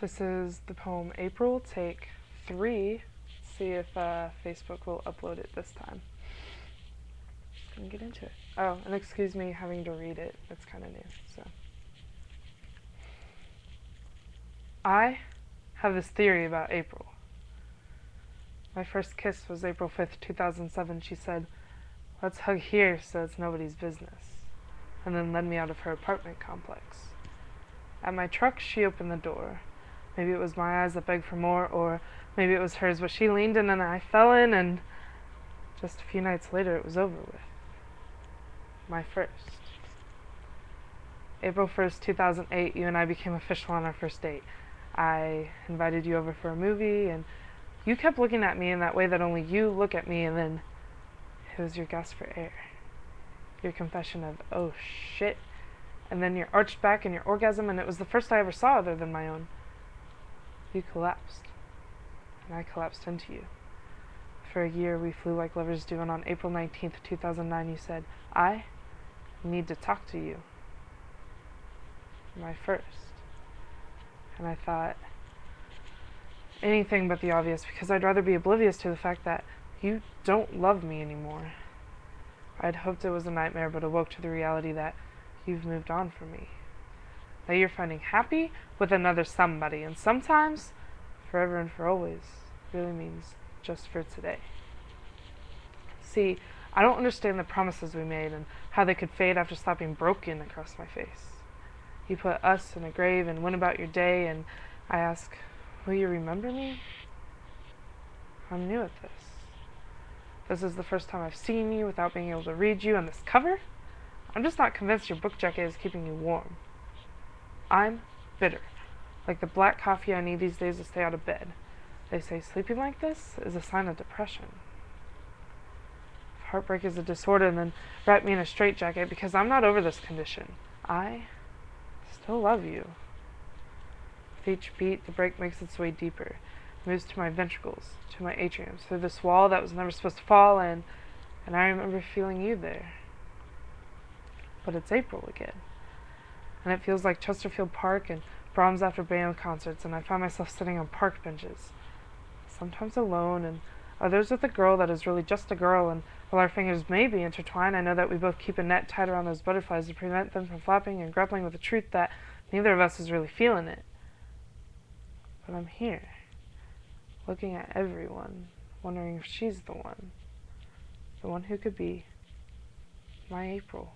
This is the poem April, take 3. See if Facebook will upload it this time. And get into it. Oh, and excuse me having to read it. It's kind of new, so. I have this theory about April. My first kiss was April 5th, 2007. She said, "Let's hug here so it's nobody's business," and then led me out of her apartment complex. At my truck, she opened the door. Maybe it was my eyes that begged for more, or maybe it was hers, but she leaned in and I fell in, and just a few nights later it was over with. My first. April 1st, 2008, you and I became official on our first date. I invited you over for a movie, and you kept looking at me in that way that only you look at me, and then it was your gasp for air. Your confession of, "Oh shit," and then your arched back and your orgasm, and it was the first I ever saw other than my own. You collapsed, and I collapsed into you. For a year, we flew like lovers do, and on April 19th, 2009, you said, "I need to talk to you." My first. And I thought anything but the obvious, because I'd rather be oblivious to the fact that you don't love me anymore. I'd hoped it was a nightmare, but awoke to the reality that you've moved on from me. That you're finding happy with another somebody, and sometimes forever and for always really means just for today. See, I don't understand the promises we made and how they could fade after slapping broken across my face. You put us in a grave and went about your day, and I ask, will you remember me? I'm new at this. This is the first time I've seen you without being able to read you on this cover. I'm just not convinced your book jacket is keeping you warm. I'm bitter, like the black coffee I need these days to stay out of bed. They say sleeping like this is a sign of depression. If heartbreak is a disorder, then wrap me in a straitjacket, because I'm not over this condition. I still love you. With each beat, the break makes its way deeper. It moves to my ventricles, to my atriums, through this wall that was never supposed to fall in, and I remember feeling you there. But it's April again, and it feels like Chesterfield Park and Brahms after band concerts, and I find myself sitting on park benches, sometimes alone, and others with a girl that is really just a girl, and while our fingers may be intertwined, I know that we both keep a net tied around those butterflies to prevent them from flapping and grappling with the truth that neither of us is really feeling it. But I'm here, looking at everyone, wondering if she's the one who could be my April.